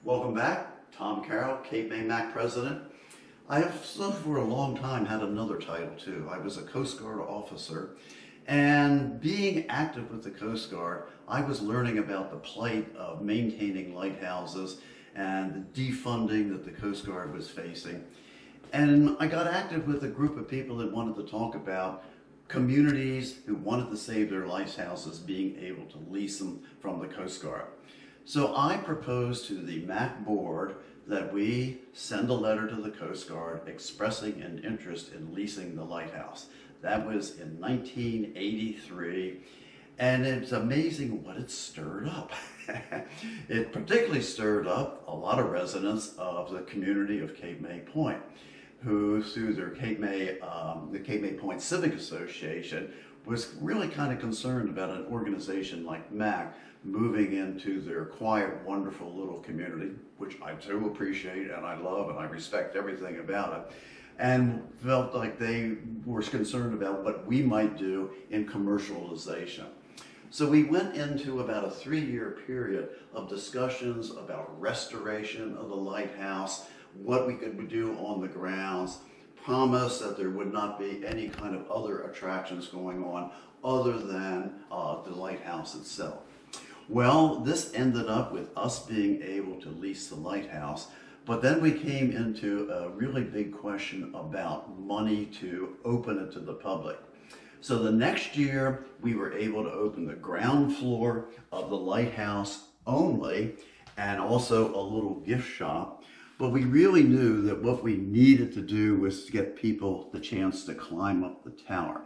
Welcome back. Tom Carroll, Cape May MAC president. I have for a long time had another title too. I was a Coast Guard officer, and being active with the Coast Guard, I was learning about the plight of maintaining lighthouses and the defunding that the Coast Guard was facing. And I got active with a group of people that wanted to talk about communities who wanted to save their lighthouses being able to lease them from the Coast Guard. So I proposed to the MAC board that we send a letter to the Coast Guard expressing an interest in leasing the lighthouse. That was in 1983, and it's amazing what it stirred up. It particularly stirred up a lot of residents of the community of Cape May Point, who through their the Cape May Point Civic Association was really kind of concerned about an organization like MAC moving into their quiet, wonderful little community, which I too appreciate and I love and I respect everything about it, and felt like they were concerned about what we might do in commercialization. So we went into about a 3-year period of discussions about restoration of the lighthouse, what we could do on the grounds, promise that there would not be any kind of other attractions going on other than the lighthouse itself. Well, this ended up with us being able to lease the lighthouse, but then we came into a really big question about money to open it to the public. So the next year, we were able to open the ground floor of the lighthouse only, and also a little gift shop. But we really knew that what we needed to do was to get people the chance to climb up the tower,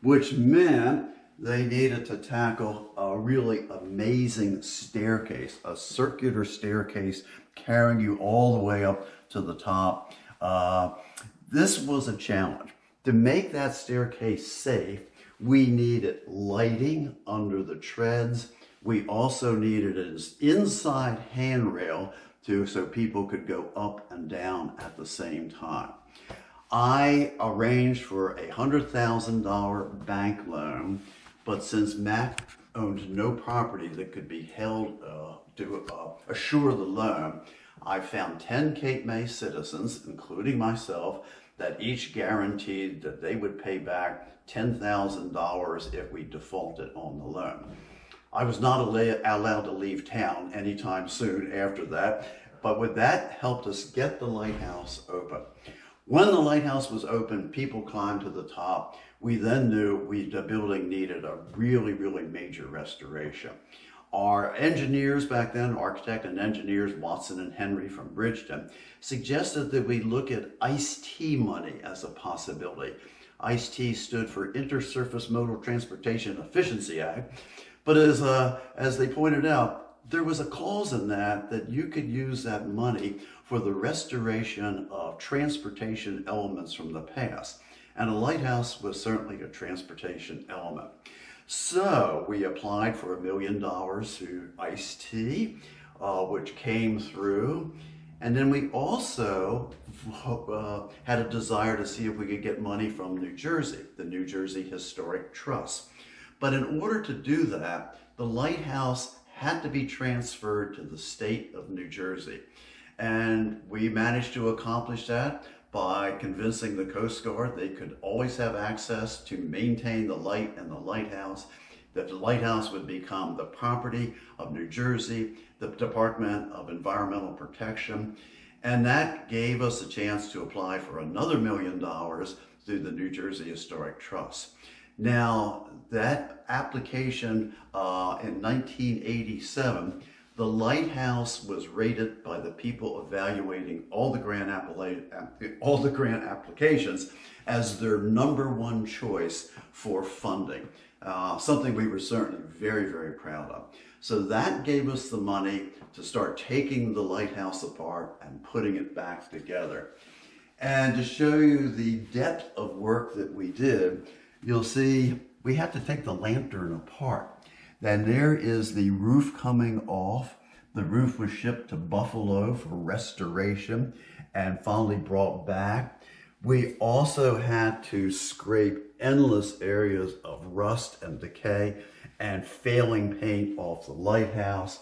which meant they needed to tackle a really amazing staircase, a circular staircase carrying you all the way up to the top. This was a challenge. To make that staircase safe, we needed lighting under the treads. We also needed an inside handrail so people could go up and down at the same time. I arranged for a $100,000 bank loan, but since MAC owned no property that could be held to assure the loan, I found 10 Cape May citizens, including myself, that each guaranteed that they would pay back $10,000 if we defaulted on the loan. I was not allowed to leave town anytime soon after that, but with that helped us get the lighthouse open. When the lighthouse was open, people climbed to the top. We then knew the building needed a really, really major restoration. Our engineers back then, architect and engineers, Watson and Henry from Bridgeton, suggested that we look at ICE-T money as a possibility. ICE-T stood for Intersurface Modal Transportation Efficiency Act, but as they pointed out, there was a clause in that you could use that money for the restoration of transportation elements from the past. And a lighthouse was certainly a transportation element. So we applied for $1 million through ICE-T, which came through. And then we also had a desire to see if we could get money from New Jersey, the New Jersey Historic Trust. But in order to do that, the lighthouse had to be transferred to the state of New Jersey. And we managed to accomplish that by convincing the Coast Guard they could always have access to maintain the light and the lighthouse, that the lighthouse would become the property of New Jersey, the Department of Environmental Protection, and that gave us a chance to apply for another $1 million through the New Jersey Historic Trust. Now, that application in 1987, the lighthouse was rated by the people evaluating all the grant applications as their #1 choice for funding, something we were certainly very, very proud of. So that gave us the money to start taking the lighthouse apart and putting it back together. And to show you the depth of work that we did, you'll see we had to take the lantern apart. Then there is the roof coming off. The roof was shipped to Buffalo for restoration and finally brought back. We also had to scrape endless areas of rust and decay and failing paint off the lighthouse,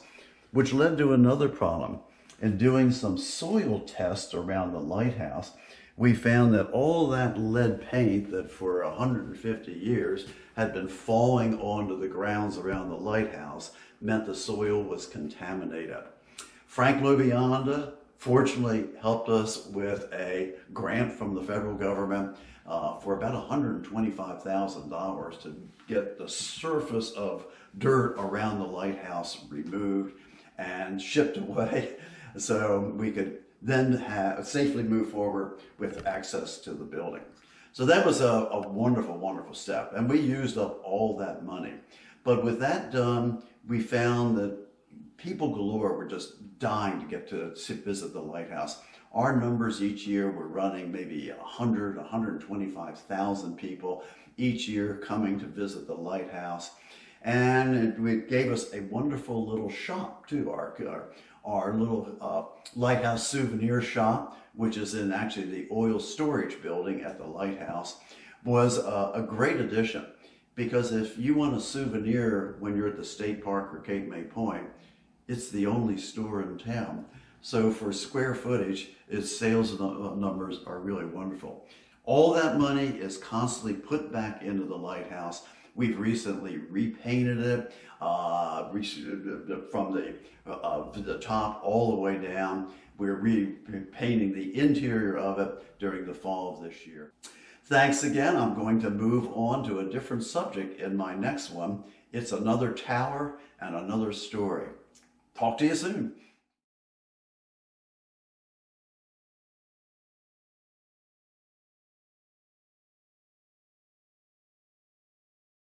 which led to another problem. in doing some soil tests around the lighthouse, we found that all that lead paint that for 150 years had been falling onto the grounds around the lighthouse meant the soil was contaminated. Frank Lubianda fortunately helped us with a grant from the federal government for about $125,000 to get the surface of dirt around the lighthouse removed and shipped away so we could then safely move forward with access to the building. So that was a wonderful, wonderful step, and we used up all that money. But with that done, we found that people galore were just dying to get to visit the lighthouse. Our numbers each year were running maybe 125,000 people each year coming to visit the lighthouse. And it gave us a wonderful little shop too, our little lighthouse souvenir shop, which is in actually the oil storage building at the lighthouse, was a great addition. Because if you want a souvenir when you're at the state park or Cape May Point, it's the only store in town. So for square footage, its sales numbers are really wonderful. All that money is constantly put back into the lighthouse. We've recently repainted it from the top all the way down. We're repainting the interior of it during the fall of this year. Thanks again. I'm going to move on to a different subject in my next one. It's another tower and another story. Talk to you soon.